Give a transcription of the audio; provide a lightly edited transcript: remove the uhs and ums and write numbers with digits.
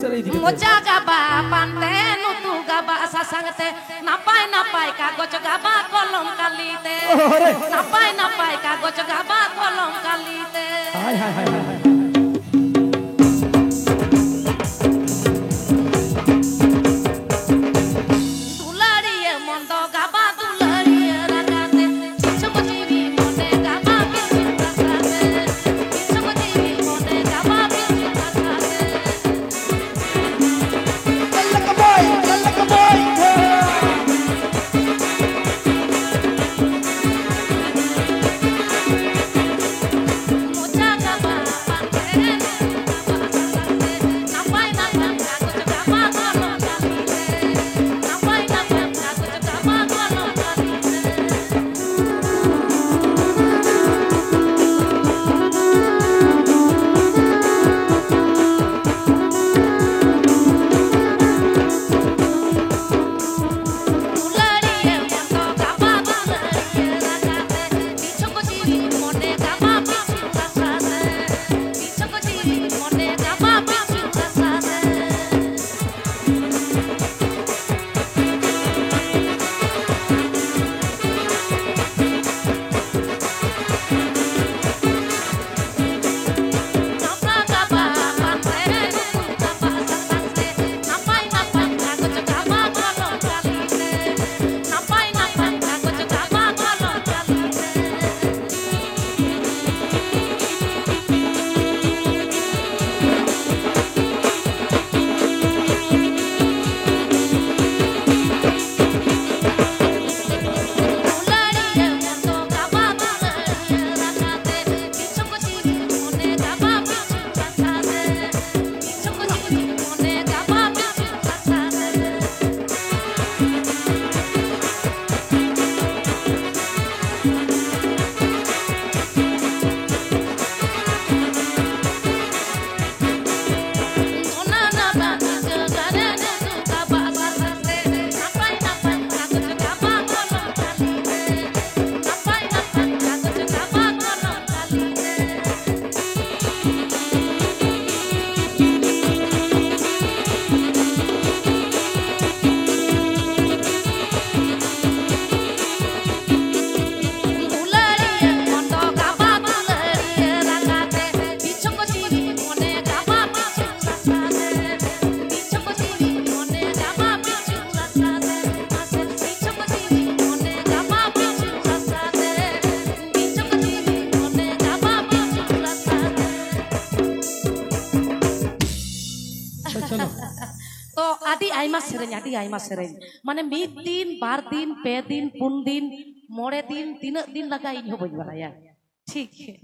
mocha gaba pante nutu gaba sasangte napai kagoj gaba kolom kalite napai kagoj gaba kolom kalite तो आदि आइमा सेरें माने मीत दिन बार दिन पे दिन पुन दिन मोड़े दिन तीन दिन लगा इन हो बज वाला यार ठीक है।